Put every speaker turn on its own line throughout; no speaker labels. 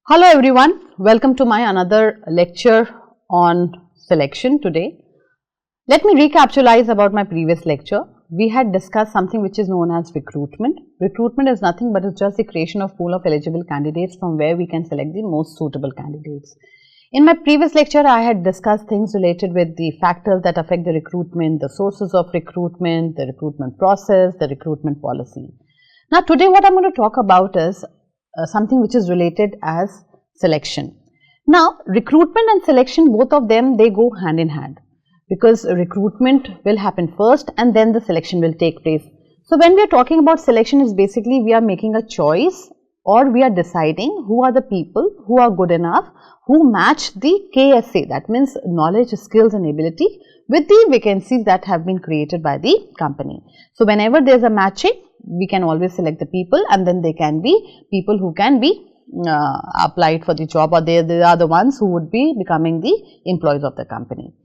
Hello everyone, welcome to my another lecture on selection today. Let me recapitalize about my previous lecture. We had discussed something which is known as recruitment. Recruitment is nothing but it's just the creation of pool of eligible candidates from where we can select the most suitable candidates. In my previous lecture, I had discussed things related with the factors that affect the recruitment, the sources of recruitment, the recruitment process, the recruitment policy. Now today what I'm going to talk about is something which is related as selection. Now recruitment and selection, both of them, they go hand in hand because recruitment will happen first and then the selection will take place. So when we are talking about selection, is basically we are making a choice or we are deciding who are the people who are good enough, who match the KSA, that means knowledge, skills and ability, with the vacancies that have been created by the company. So whenever there is a matching, we can always select the people, and then they can be people who can be applied for the job, or they are the ones who would be becoming the employees of the company.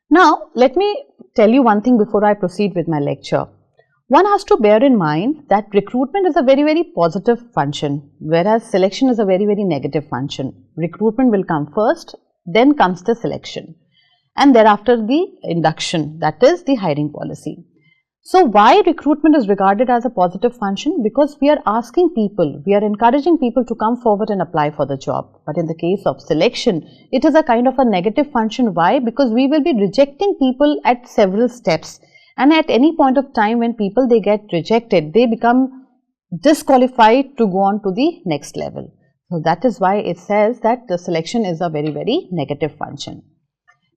Now let me tell you one thing before I proceed with my lecture. One has to bear in mind that recruitment is a very positive function, whereas selection is a very negative function. Recruitment will come first, then comes the selection, and thereafter the induction, that is the hiring policy. So why recruitment is regarded as a positive function? Because we are asking people, we are encouraging people to come forward and apply for the job. But in the case of selection, it is a kind of a negative function. Why? Because we will be rejecting people at several steps. And at any point of time when people they get rejected, they become disqualified to go on to the next level. So that is why it says that the selection is a very negative function.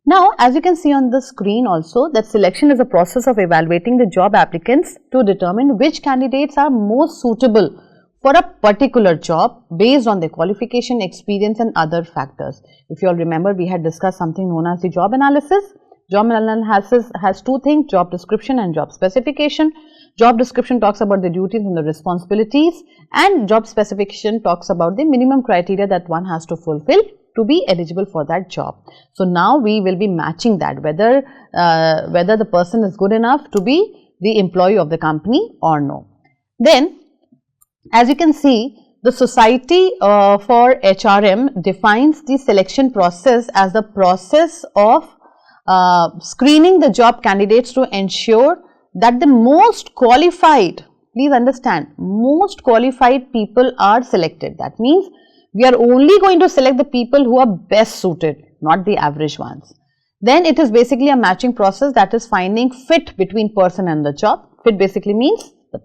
Now, as you can see on the screen also, that selection is a process of evaluating the job applicants to determine which candidates are most suitable for a particular job based on their qualification, experience and other factors. If you all remember, we had discussed something known as the job analysis. Job analysis has two things: job description and job specification. Job description talks about the duties and the responsibilities, and job specification talks about the minimum criteria that one has to fulfill to be eligible for that job. So now we will be matching that, whether the person is good enough to be the employee of the company or no. Then, as you can see, the Society for HRM defines the selection process as the process of screening the job candidates to ensure that the most qualified, please understand, most qualified people are selected. That means we are only going to select the people who are best suited, not the average ones. Then it is basically a matching process, that is finding fit between person and the job. Fit basically means the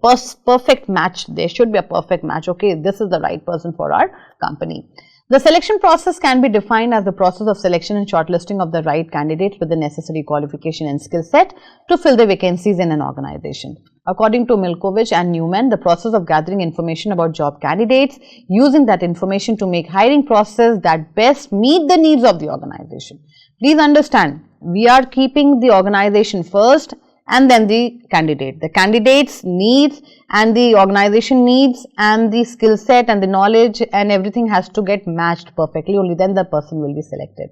perfect match. There should be a perfect match. Okay, this is the right person for our company. The selection process can be defined as the process of selection and shortlisting of the right candidates with the necessary qualification and skill set to fill the vacancies in an organization. According to Milkovich and Newman, the process of gathering information about job candidates, using that information to make hiring process that best meet the needs of the organization. Please understand, we are keeping the organization first and then the candidate. The candidate's needs and the organization needs and the skill set and the knowledge and everything has to get matched perfectly. Only then the person will be selected.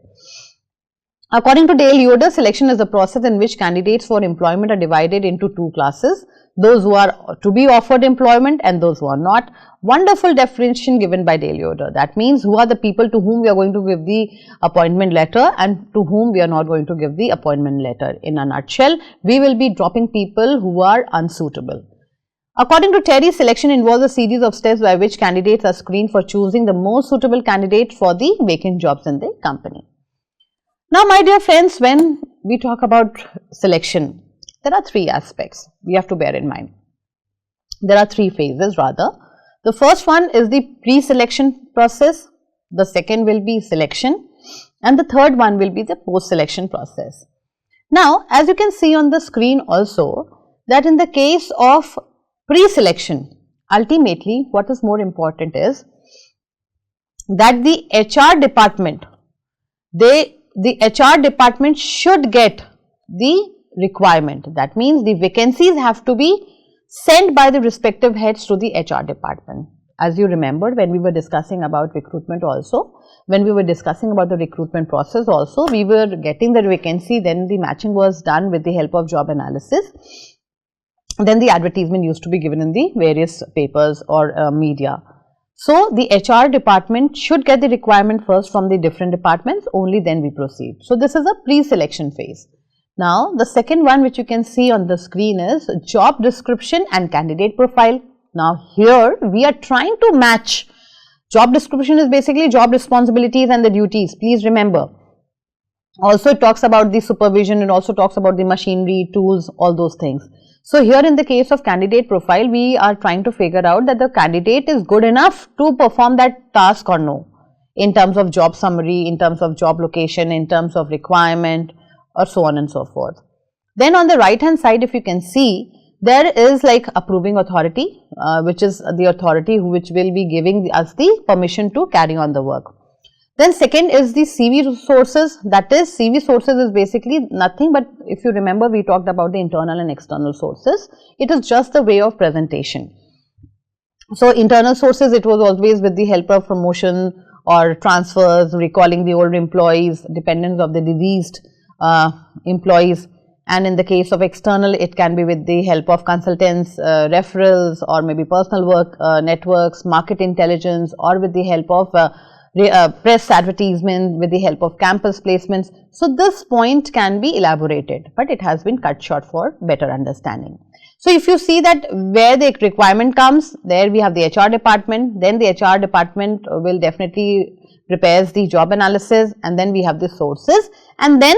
According to Dale Yoder, selection is the process in which candidates for employment are divided into two classes: those who are to be offered employment and those who are not. Wonderful definition given by Dale Yoder. That means who are the people to whom we are going to give the appointment letter and to whom we are not going to give the appointment letter. In a nutshell, we will be dropping people who are unsuitable. According to Terry, selection involves a series of steps by which candidates are screened for choosing the most suitable candidate for the vacant jobs in the company. Now, my dear friends, when we talk about selection, there are three aspects we have to bear in mind. There are three phases rather. The first one is the pre-selection process, the second will be selection, and the third one will be the post-selection process. Now, as you can see on the screen also, that in the case of pre-selection, ultimately what is more important is that the HR department, the HR department should get the requirement. That means the vacancies have to be sent by the respective heads to the HR department. As you remembered, when we were discussing about recruitment also, when we were discussing about the recruitment process also, we were getting the vacancy, then the matching was done with the help of job analysis. Then the advertisement used to be given in the various papers or media. So, the HR department should get the requirement first from the different departments, only then we proceed. So, this is a pre-selection phase. Now, the second one which you can see on the screen is job description and candidate profile. Now, here we are trying to match. Job description is basically job responsibilities and the duties, please remember. Also, it talks about the supervision, it also talks about the machinery, tools, all those things. So, here in the case of candidate profile, we are trying to figure out that the candidate is good enough to perform that task or no, in terms of job summary, in terms of job location, in terms of requirement, or so on and so forth. Then on the right hand side, if you can see, there is like approving authority, which is the authority which will be giving us the permission to carry on the work. Then second is the CV sources, that is CV sources is basically nothing but, if you remember, we talked about the internal and external sources. It is just the way of presentation. So, internal sources, it was always with the help of promotion or transfers, recalling the old employees, dependents of the deceased employees. And in the case of external, it can be with the help of consultants, referrals, or maybe personal work networks, market intelligence, or with the help of press advertisement, with the help of campus placements. So, this point can be elaborated, but it has been cut short for better understanding. So, if you see that where the requirement comes, there we have the HR department, then the HR department will definitely prepares the job analysis, and then we have the sources, and then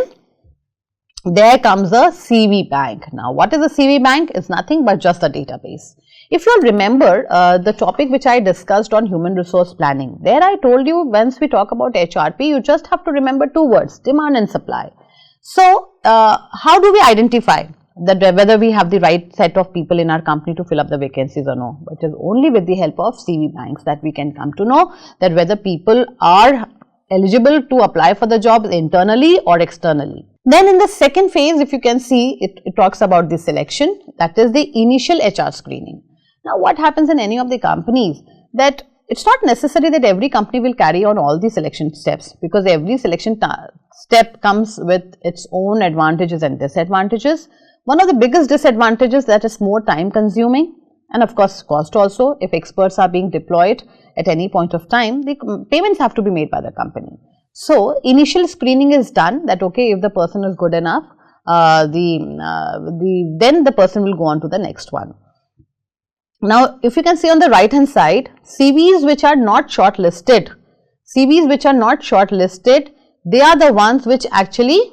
there comes a CV bank. Now, what is a CV bank? It's nothing but just a database. If you remember the topic which I discussed on human resource planning, there I told you once we talk about HRP, you just have to remember two words, demand and supply. So, how do we identify that whether we have the right set of people in our company to fill up the vacancies or no? It is only with the help of CV banks that we can come to know that whether people are eligible to apply for the jobs internally or externally. Then in the second phase, if you can see, it talks about the selection, that is the initial HR screening. Now, what happens in any of the companies, that it's not necessary that every company will carry on all the selection steps, because every selection step comes with its own advantages and disadvantages. One of the biggest disadvantages, that is more time consuming, and of course cost also. If experts are being deployed at any point of time, the payments have to be made by the company. So, initial screening is done, that okay, if the person is good enough, then the person will go on to the next one. Now, if you can see on the right hand side, CVs which are not shortlisted, they are the ones which actually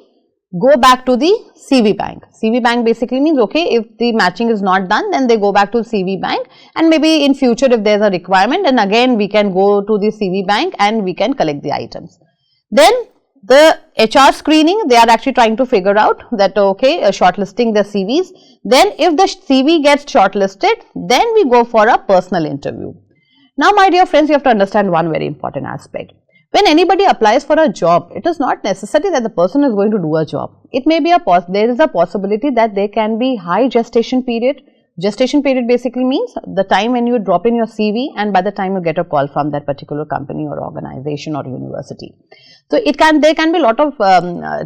go back to the CV bank. CV bank basically means, okay, if the matching is not done, then they go back to CV bank, and maybe in future if there is a requirement, then again we can go to the CV bank and we can collect the items. Then the HR screening, they are actually trying to figure out that okay, shortlisting the CVs. Then if the CV gets shortlisted, then we go for a personal interview. Now, my dear friends, you have to understand one very important aspect. When anybody applies for a job, it is not necessary that the person is going to do a job. It may be there is a possibility that there can be high gestation period. Gestation period basically means the time when you drop in your CV and by the time you get a call from that particular company or organization or university. So, there can be a lot of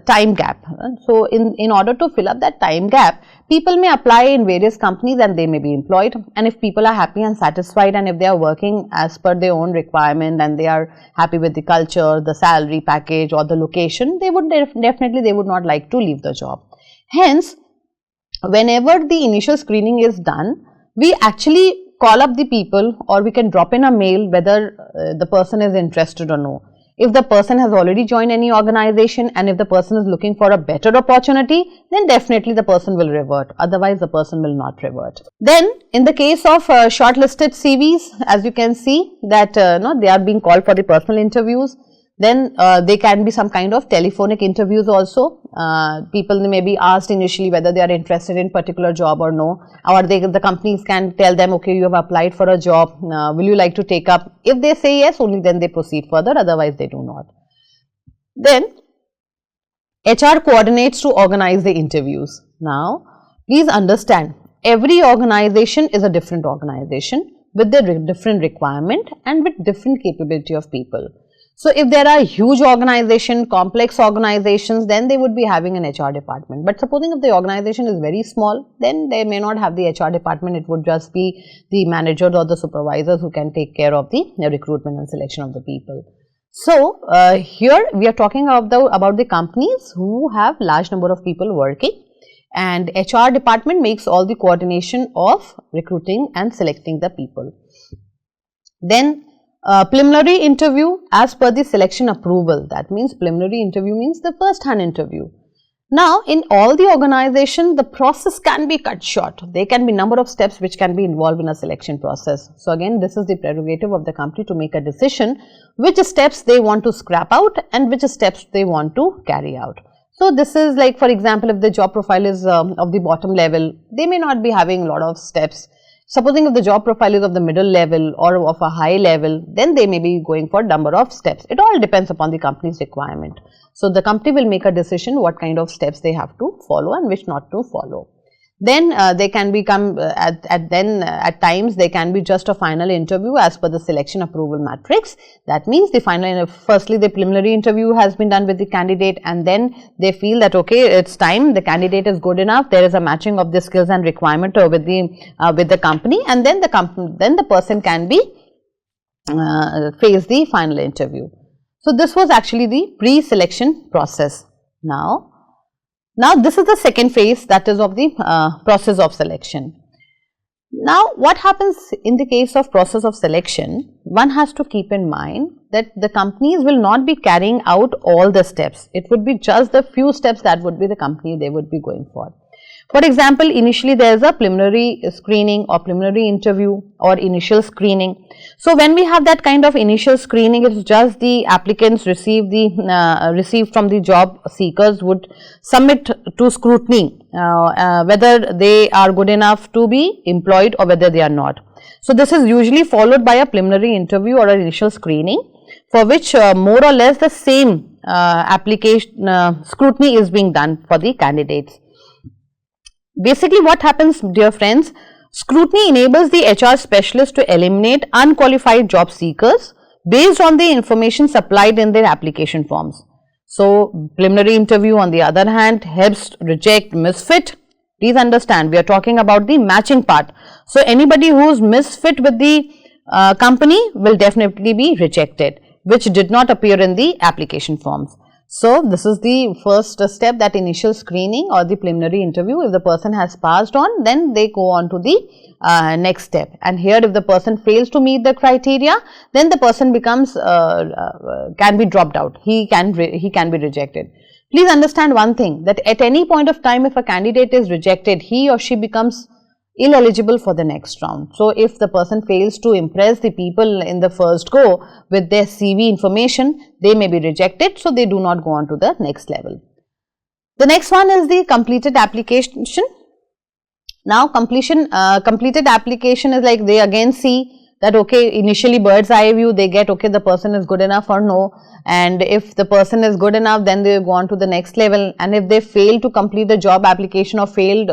time gap. So, in order to fill up that time gap, people may apply in various companies and they may be employed, and if people are happy and satisfied, and if they are working as per their own requirement and they are happy with the culture, the salary package or the location, they would definitely they would not like to leave the job. Hence, whenever the initial screening is done, we actually call up the people, or we can drop in a mail whether the person is interested or no. If the person has already joined any organization and if the person is looking for a better opportunity, then definitely the person will revert, otherwise the person will not revert. Then in the case of shortlisted CVs, as you can see that they are being called for the personal interviews. Then they can be some kind of telephonic interviews also. People may be asked initially whether they are interested in particular job or no, or the companies can tell them, okay, you have applied for a job, will you like to take up? If they say yes, only then they proceed further, otherwise they do not. Then HR coordinates to organize the interviews. Now, please understand, every organization is a different organization with their different requirement and with different capability of people. So if there are huge organization, complex organizations, then they would be having an HR department. But supposing if the organization is very small, then they may not have the HR department. It would just be the managers or the supervisors who can take care of the recruitment and selection of the people. So here we are talking about the companies who have large number of people working, and HR department makes all the coordination of recruiting and selecting the people. Then preliminary interview as per the selection approval. That means preliminary interview means the first hand interview. Now in all the organization, the process can be cut short. There can be number of steps which can be involved in a selection process. So again, this is the prerogative of the company to make a decision which steps they want to scrap out and which steps they want to carry out. So this is like, for example, if the job profile is of the bottom level, they may not be having a lot of steps. Supposing if the job profile is of the middle level or of a high level, then they may be going for number of steps. It all depends upon the company's requirement. So the company will make a decision what kind of steps they have to follow and which not to follow. Then they can become at times they can be just a final interview as per the selection approval matrix. That means the final, firstly the preliminary interview has been done with the candidate, and then they feel that okay, it's time, the candidate is good enough, there is a matching of the skills and requirement with the company, and then the person can be face the final interview. So this was actually the pre-selection process. Now this is the second phase, that is of the process of selection. Now what happens in the case of process of selection, one has to keep in mind that the companies will not be carrying out all the steps. It would be just the few steps that would be the company they would be going for. For example, initially there is a preliminary screening or preliminary interview or initial screening. So when we have that kind of initial screening, it's just the applicants received from the job seekers would submit to scrutiny whether they are good enough to be employed or whether they are not. So this is usually followed by a preliminary interview or an initial screening, for which more or less the same application scrutiny is being done for the candidates. Basically what happens, dear friends, scrutiny enables the HR specialist to eliminate unqualified job seekers based on the information supplied in their application forms. So preliminary interview on the other hand helps reject misfit. Please understand, we are talking about the matching part. So anybody who is misfit with the company will definitely be rejected, which did not appear in the application forms. So this is the first step, that initial screening or the preliminary interview. If the person has passed on, then they go on to the next step. And here if the person fails to meet the criteria, then the person becomes can be dropped out. He can be rejected. Please understand one thing, that at any point of time if a candidate is rejected, he or she becomes ineligible for the next round. So if the person fails to impress the people in the first go with their CV information, they may be rejected, so they do not go on to the next level. The next one is the completed application. Now completed application is like they again see that okay, initially bird's eye view, they get okay, the person is good enough or no, and if the person is good enough, then they go on to the next level, and if they fail to complete the job application or failed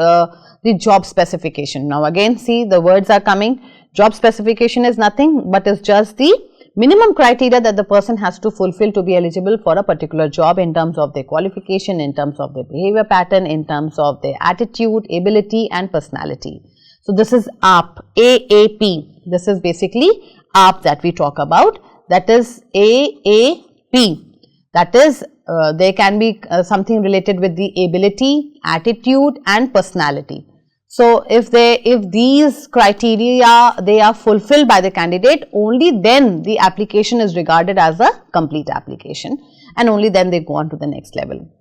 the job specification. Now again see, the words are coming. Job specification is nothing but is just the minimum criteria that the person has to fulfill to be eligible for a particular job in terms of their qualification, in terms of their behavior pattern, in terms of their attitude, ability and personality. So this is AAP. This is basically AAP that we talk about, that is AAP. That is there can be something related with the ability, attitude and personality. So if these criteria they are fulfilled by the candidate, only then the application is regarded as a complete application, and only then they go on to the next level.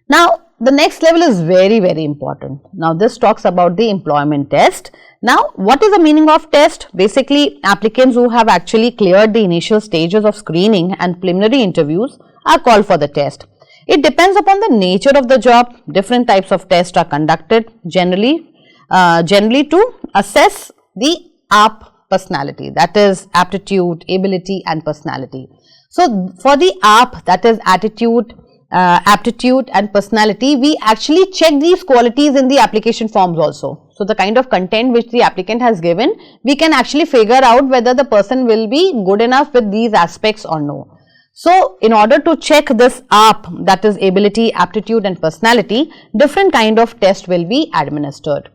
Now the next level is very, very important. Now this talks about the employment test. Now what is the meaning of test? Basically applicants who have actually cleared the initial stages of screening and preliminary interviews are called for the test. It depends upon the nature of the job. Different types of tests are conducted generally to assess the AAP personality, that is aptitude, ability and personality. So for the AAP, that is attitude, aptitude and personality, we actually check these qualities in the application forms also. So, the kind of content which the applicant has given, we can actually figure out whether the person will be good enough with these aspects or no. So, in order to check this AAP, that is ability, aptitude and personality, different kind of test will be administered.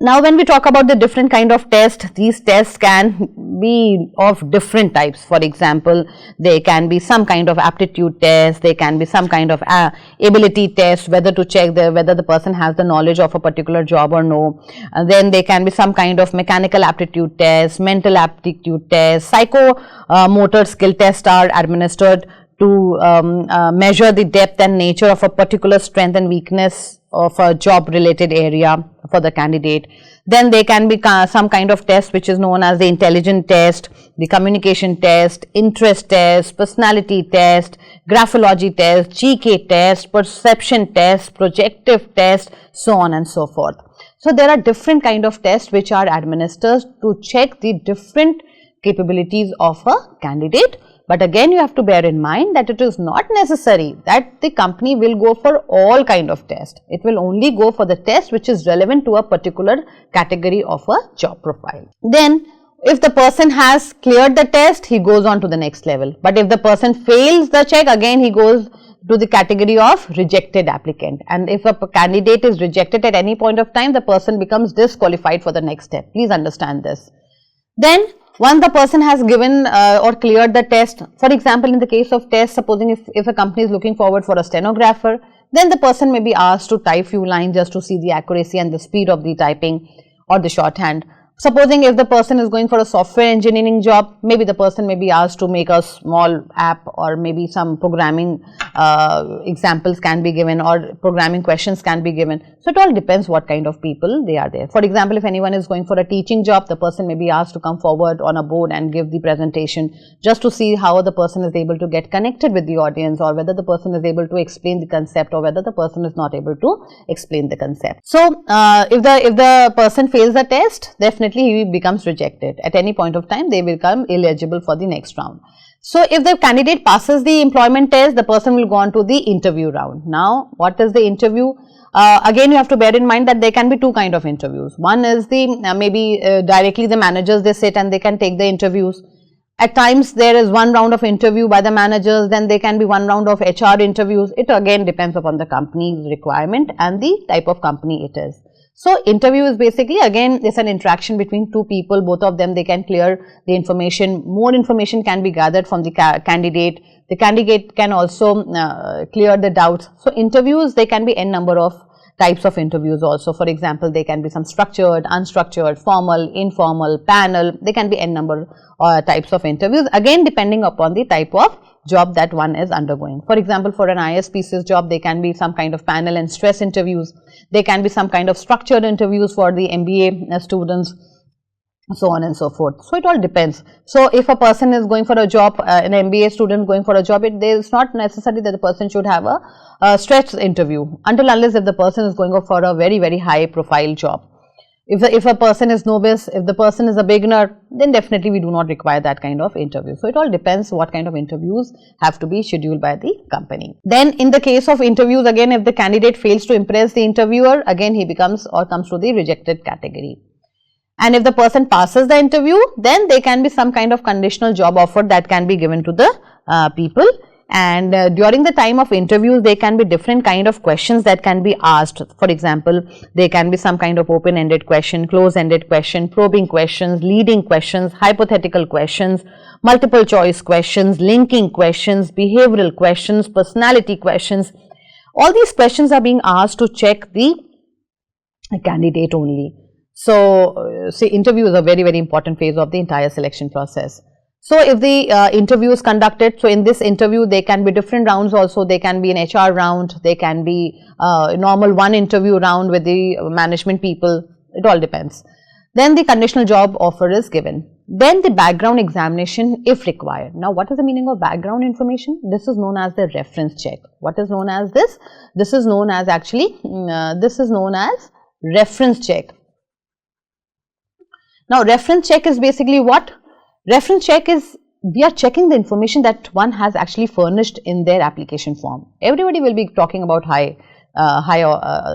Now, when we talk about the different kind of test, these tests can be of different types. For example, they can be some kind of aptitude test, they can be some kind of ability test, whether to check whether the person has the knowledge of a particular job or no. Then they can be some kind of mechanical aptitude test, mental aptitude test, psychomotor skill tests are administered to measure the depth and nature of a particular strength and weakness of a job related area for the candidate. Then they can be some kind of test which is known as the intelligence test, the communication test, interest test, personality test, graphology test, GK test, perception test, projective test, so on and so forth. So, there are different kind of tests which are administered to check the different capabilities of a candidate. But again, you have to bear in mind that it is not necessary that the company will go for all kind of tests. It will only go for the test which is relevant to a particular category of a job profile. Then, if the person has cleared the test, he goes on to the next level. But if the person fails the check, again he goes to the category of rejected applicant. And if a candidate is rejected at any point of time, the person becomes disqualified for the next step. Please understand this. Then, once the person has given or cleared the test, for example, in the case of test, supposing if a company is looking forward for a stenographer, then the person may be asked to type few lines just to see the accuracy and the speed of the typing or the shorthand. Supposing if the person is going for a software engineering job, maybe the person may be asked to make a small app, or maybe some programming examples can be given, or programming questions can be given. So, it all depends what kind of people they are there. For example, if anyone is going for a teaching job, the person may be asked to come forward on a board and give the presentation just to see how the person is able to get connected with the audience, or whether the person is able to explain the concept, or whether the person is not able to explain the concept. So, if the person fails the test, definitely he becomes rejected. At any point of time, they become ineligible for the next round. So, if the candidate passes the employment test, the person will go on to the interview round. Now, what is the interview? Again, you have to bear in mind that there can be two kind of interviews. One is the maybe directly the managers, they sit and they can take the interviews. At times, there is one round of interview by the managers, then there can be one round of HR interviews. It again depends upon the company's requirement and the type of company it is. So, interview is basically again it's an interaction between two people, both of them they can clear the information, more information can be gathered from the candidate, the candidate can also clear the doubts. So, interviews, they can be n number of types of interviews also. For example, they can be some structured, unstructured, formal, informal, panel, they can be n number types of interviews, again depending upon the type of job that one is undergoing. For example, for an ISPC's job, they can be some kind of panel and stress interviews, they can be some kind of structured interviews for the MBA students, so on and so forth. So, it all depends. So, if a person is going for a job, an MBA student going for a job, it is not necessary that the person should have a stress interview, until unless if the person is going for a very high profile job. If a person is novice, if the person is a beginner, then definitely we do not require that kind of interview. So, it all depends what kind of interviews have to be scheduled by the company. Then, in the case of interviews, again if the candidate fails to impress the interviewer, again he becomes or comes to the rejected category. And if the person passes the interview, then there can be some kind of conditional job offer that can be given to the people. And during the time of interviews, there can be different kind of questions that can be asked. For example, there can be some kind of open-ended question, close-ended question, probing questions, leading questions, hypothetical questions, multiple choice questions, linking questions, behavioral questions, personality questions. All these questions are being asked to check the candidate only. So, say interview is a very important phase of the entire selection process. So, if the interview is conducted, so in this interview there can be different rounds also, there can be an HR round, there can be normal one interview round with the management people, it all depends. Then the conditional job offer is given. Then the background examination if required. Now, what is the meaning of background information? This is known as the reference check. What is known as this? This is known as actually, this is known as reference check. Now, reference check is basically what? Reference check is, we are checking the information that one has actually furnished in their application form. Everybody will be talking about high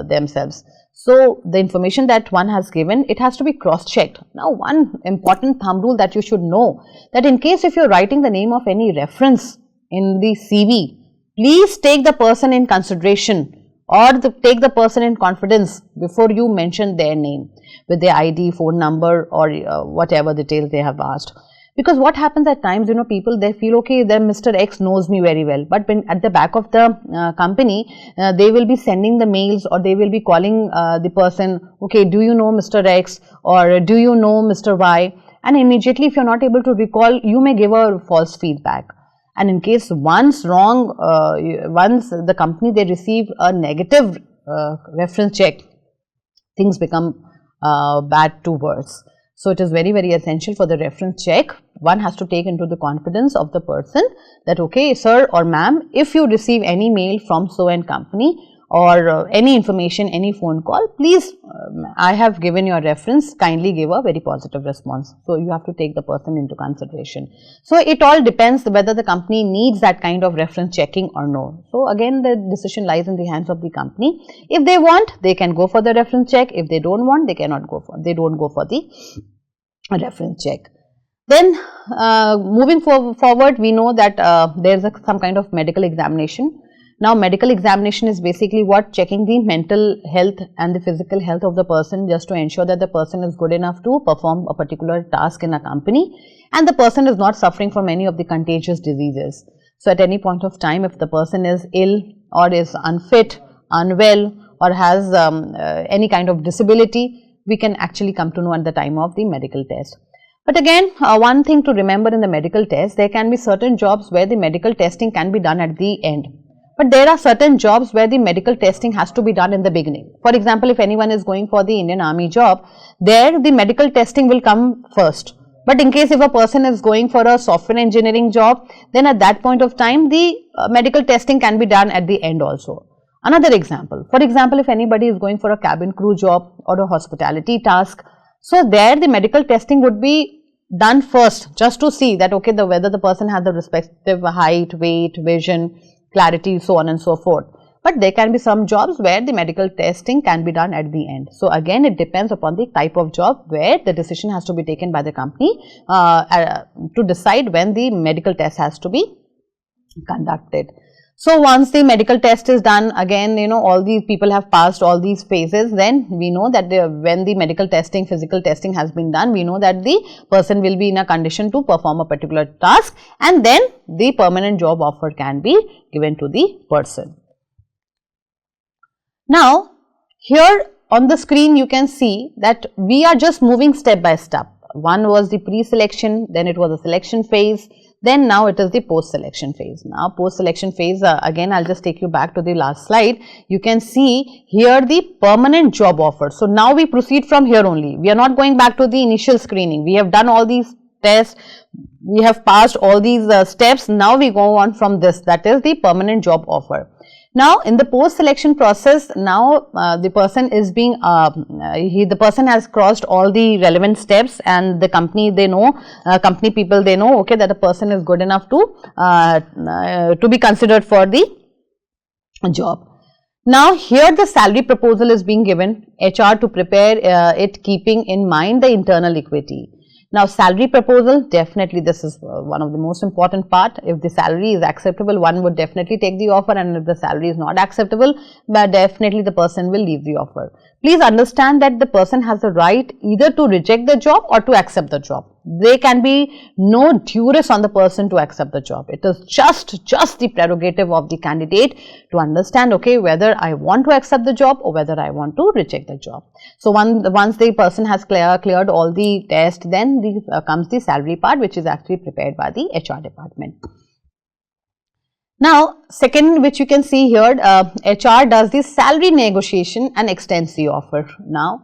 themselves. So the information that one has given, it has to be cross-checked. Now, one important thumb rule that you should know, that in case if you are writing the name of any reference in the CV, please take the person in consideration or take the person in confidence before you mention their name with their ID, phone number, or whatever details they have asked. Because what happens at times, people, they feel, okay, then Mr. X knows me very well, but when at the back of the company, they will be sending the mails or they will be calling the person, okay, do you know Mr. X or do you know Mr. Y? And immediately, if you are not able to recall, you may give a false feedback. And in case once the company, they receive a negative reference check, things become bad to worse. So it is very, very essential for the reference check. One has to take into the confidence of the person that, okay, sir or ma'am, if you receive any mail from so and company or any information, any phone call, please, I have given your reference, kindly give a very positive response. So you have to take the person into consideration. So it all depends whether the company needs that kind of reference checking or no. So again, the decision lies in the hands of the company. If they want, they can go for the reference check. If they don't want, they don't go for the reference check. Then moving forward, we know that there is some kind of medical examination. Now, medical examination is basically what? Checking the mental health and the physical health of the person, just to ensure that the person is good enough to perform a particular task in a company and the person is not suffering from any of the contagious diseases. So, at any point of time, if the person is ill or is unfit, unwell, or has any kind of disability, we can actually come to know at the time of the medical test. But again, one thing to remember in the medical test, there can be certain jobs where the medical testing can be done at the end. But there are certain jobs where the medical testing has to be done in the beginning. For example, if anyone is going for the Indian Army job, there the medical testing will come first. But in case if a person is going for a software engineering job, then at that point of time, the medical testing can be done at the end also. Another example, for example, if anybody is going for a cabin crew job or a hospitality task, so there the medical testing would be done first, just to see that, okay, whether the person has the respective height, weight, vision, clarity, so on and so forth. But there can be some jobs where the medical testing can be done at the end. So again, it depends upon the type of job where the decision has to be taken by the company to decide when the medical test has to be conducted. So once the medical test is done, again, all these people have passed all these phases, then we know that when the medical testing, physical testing has been done, we know that the person will be in a condition to perform a particular task, and then the permanent job offer can be given to the person. Now, here on the screen you can see that we are just moving step by step. One was the pre-selection, then it was a selection phase, then now it is the post-selection phase. Now, post-selection phase, again I will just take you back to the last slide. You can see here the permanent job offer. So, now we proceed from here only. We are not going back to the initial screening. We have done all these tests, we have passed all these steps. Now, we go on from this, that is the permanent job offer. Now, in the post-selection process, now the person is being, the person has crossed all the relevant steps, and the company, they know, company people, they know, okay, that the person is good enough to be considered for the job. Now, here the salary proposal is being given, HR to prepare it keeping in mind the internal equity. Now, salary proposal, definitely this is one of the most important part. If the salary is acceptable, one would definitely take the offer, and if the salary is not acceptable, but definitely the person will leave the offer. Please understand that the person has the right either to reject the job or to accept the job. There can be no duress on the person to accept the job. It is just the prerogative of the candidate to understand, okay, whether I want to accept the job or whether I want to reject the job. So, once the person has cleared all the tests, then comes the salary part, which is actually prepared by the HR department. Now, second, which you can see here, HR does the salary negotiation and extends the offer. Now,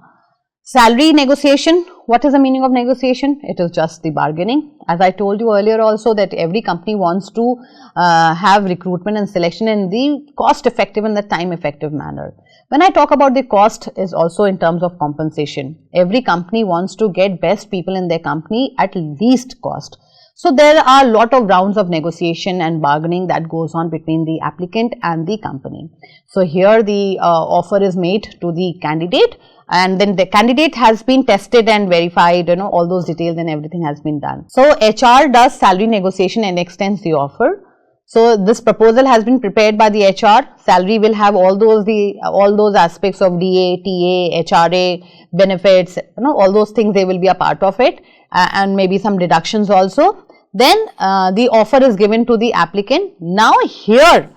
salary negotiation, what is the meaning of negotiation? It is just the bargaining. As I told you earlier also, that every company wants to have recruitment and selection in the cost effective and the time effective manner. When I talk about the cost, is also in terms of compensation. Every company wants to get best people in their company at least cost. So there are a lot of rounds of negotiation and bargaining that goes on between the applicant and the company. So here the offer is made to the candidate, and then the candidate has been tested and verified, all those details and everything has been done. So HR does salary negotiation and extends the offer. So this proposal has been prepared by the HR. Salary will have all those aspects of DA, TA, HRA, benefits, all those things, they will be a part of it, and maybe some deductions also. Then the offer is given to the applicant. Now here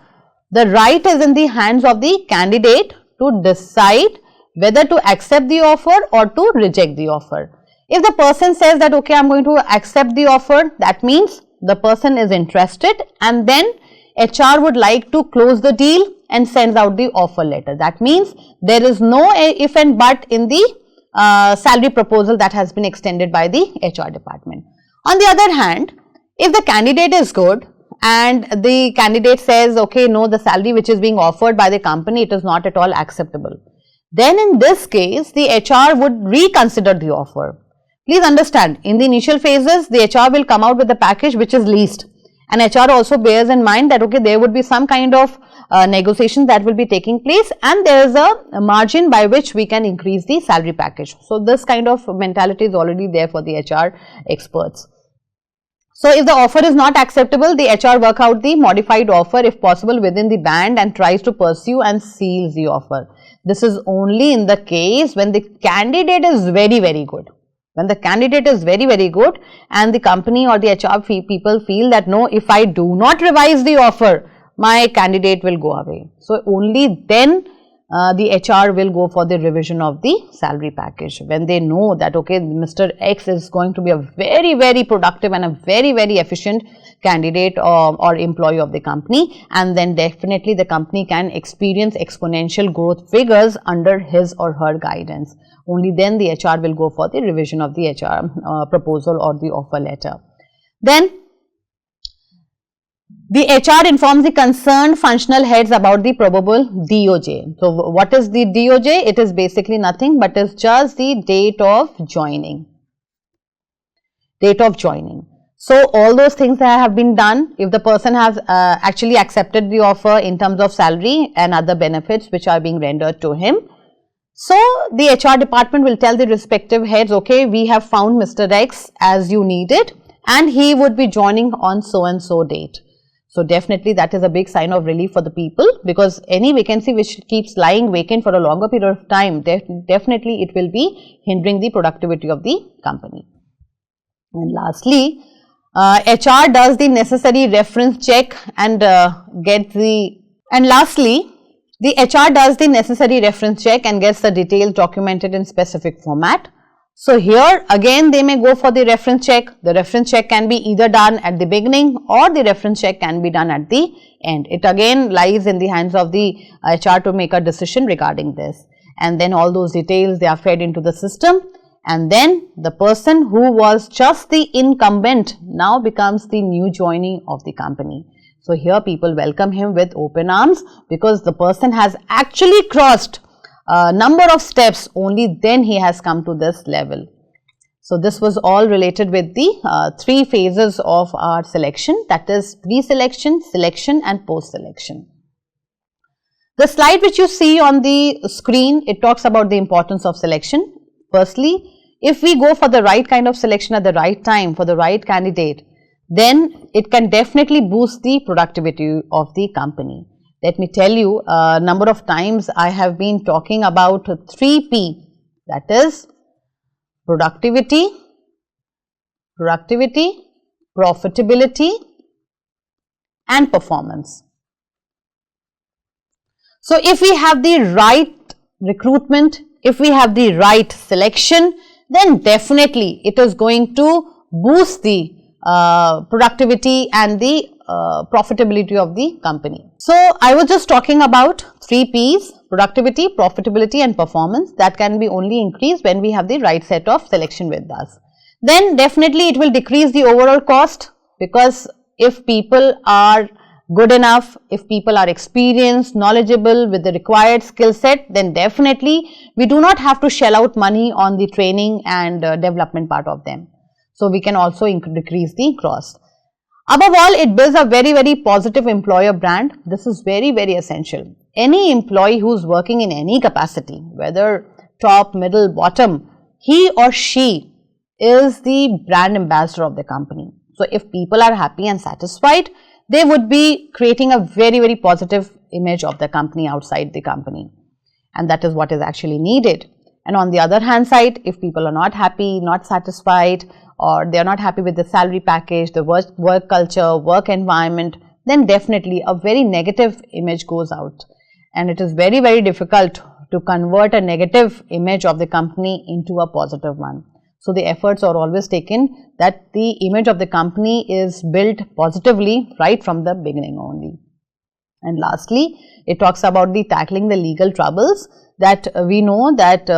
the right is in the hands of the candidate to decide whether to accept the offer or to reject the offer. If the person says that okay, I am going to accept the offer, that means the person is interested, and then HR would like to close the deal and sends out the offer letter. That means there is no if and but in the salary proposal that has been extended by the HR department. On the other hand, if the candidate is good and the candidate says okay, no, the salary which is being offered by the company, it is not at all acceptable, then in this case the HR would reconsider the offer. Please understand, in the initial phases the HR will come out with the package which is least, and HR also bears in mind that okay, there would be some kind of negotiation that will be taking place, and there is a margin by which we can increase the salary package. So this kind of mentality is already there for the HR experts. So if the offer is not acceptable, the HR work out the modified offer if possible within the band and tries to pursue and seals the offer. This is only in the case when the candidate is very, very good. When the candidate is very, very good and the company or the HR people feel that no, if I do not revise the offer, my candidate will go away. So only then the HR will go for the revision of the salary package, when they know that okay, Mr. X is going to be a very, very productive and a very, very efficient candidate or employee of the company, and then definitely the company can experience exponential growth figures under his or her guidance. Only then the HR will go for the revision of the HR proposal or the offer letter. Then the HR informs the concerned functional heads about the probable DOJ. So what is the DOJ? It is basically nothing but is just the date of joining. Date of joining. So all those things that have been done, if the person has actually accepted the offer in terms of salary and other benefits which are being rendered to him. So the HR department will tell the respective heads, okay, we have found Mr. X as you needed and he would be joining on so and so date. So definitely that is a big sign of relief for the people, because any vacancy which keeps lying vacant for a longer period of time, definitely it will be hindering the productivity of the company. And lastly, HR does the necessary reference check and gets the HR does the necessary reference check and gets the details documented in specific format. So here again they may go for the reference check. The reference check can be either done at the beginning or the reference check can be done at the end. It again lies in the hands of the HR to make a decision regarding this. And then all those details, they are fed into the system, and then the person who was just the incumbent now becomes the new joinee of the company. So here people welcome him with open arms, because the person has actually crossed a number of steps, only then he has come to this level. So this was all related with the 3 phases of our selection, that is pre-selection, selection and post-selection. The slide which you see on the screen, it talks about the importance of selection. Firstly, if we go for the right kind of selection at the right time for the right candidate, then it can definitely boost the productivity of the company. Let me tell you, a number of times I have been talking about 3P, that is productivity, profitability and performance. So if we have the right recruitment, if we have the right selection, then definitely it is going to boost the productivity and the profitability of the company. So I was just talking about 3 P's: productivity, profitability and performance, that can be only increased when we have the right set of selection with us. Then definitely it will decrease the overall cost, because if people are good enough, if people are experienced, knowledgeable with the required skill set, then definitely we do not have to shell out money on the training and development part of them. So we can also decrease the gross. Above all, it builds a very, very positive employer brand. This is very, very essential. Any employee who is working in any capacity, whether top, middle, bottom, he or she is the brand ambassador of the company. So if people are happy and satisfied, they would be creating a very, very positive image of the company outside the company. And that is what is actually needed. And on the other hand side, if people are not happy, not satisfied, or they are not happy with the salary package, the work culture, work environment, then definitely a very negative image goes out. And it is very, very difficult to convert a negative image of the company into a positive one. So the efforts are always taken that the image of the company is built positively right from the beginning only. And lastly, it talks about the tackling the legal troubles, that we know that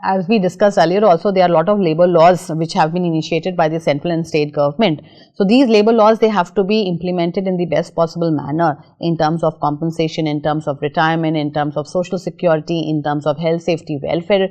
as we discussed earlier also, there are a lot of labor laws which have been initiated by the central and state government. So these labor laws, they have to be implemented in the best possible manner in terms of compensation, in terms of retirement, in terms of social security, in terms of health, safety, welfare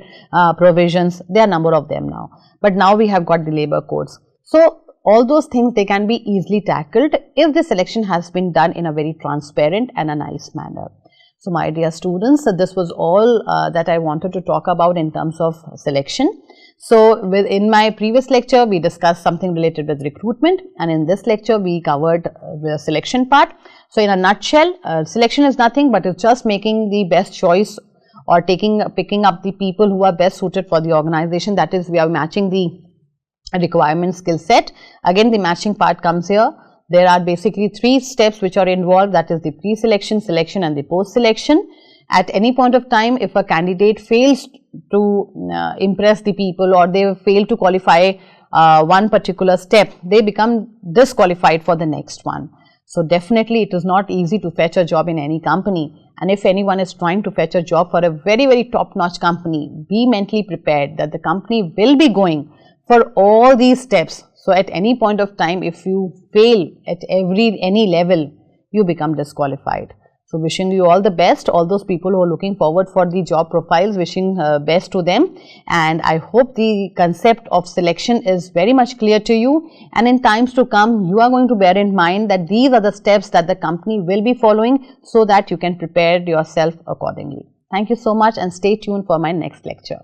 provisions. There are a number of them now. But now we have got the labor codes. So all those things, they can be easily tackled if the selection has been done in a very transparent and a nice manner. So my dear students, this was all that I wanted to talk about in terms of selection. So in my previous lecture, we discussed something related with recruitment, and in this lecture, we covered the selection part. So in a nutshell, selection is nothing but it's just making the best choice or picking up the people who are best suited for the organization. That is, we are matching the requirement skill set. Again, the matching part comes here. There are basically 3 steps which are involved, that is the pre-selection, selection and the post-selection. At any point of time, if a candidate fails to impress the people or they fail to qualify one particular step, they become disqualified for the next one. So definitely it is not easy to fetch a job in any company, and if anyone is trying to fetch a job for a very, very top-notch company, be mentally prepared that the company will be going for all these steps. So at any point of time, if you fail at any level, you become disqualified. So wishing you all the best, all those people who are looking forward for the job profiles, wishing best to them. And I hope the concept of selection is very much clear to you. And in times to come, you are going to bear in mind that these are the steps that the company will be following so that you can prepare yourself accordingly. Thank you so much and stay tuned for my next lecture.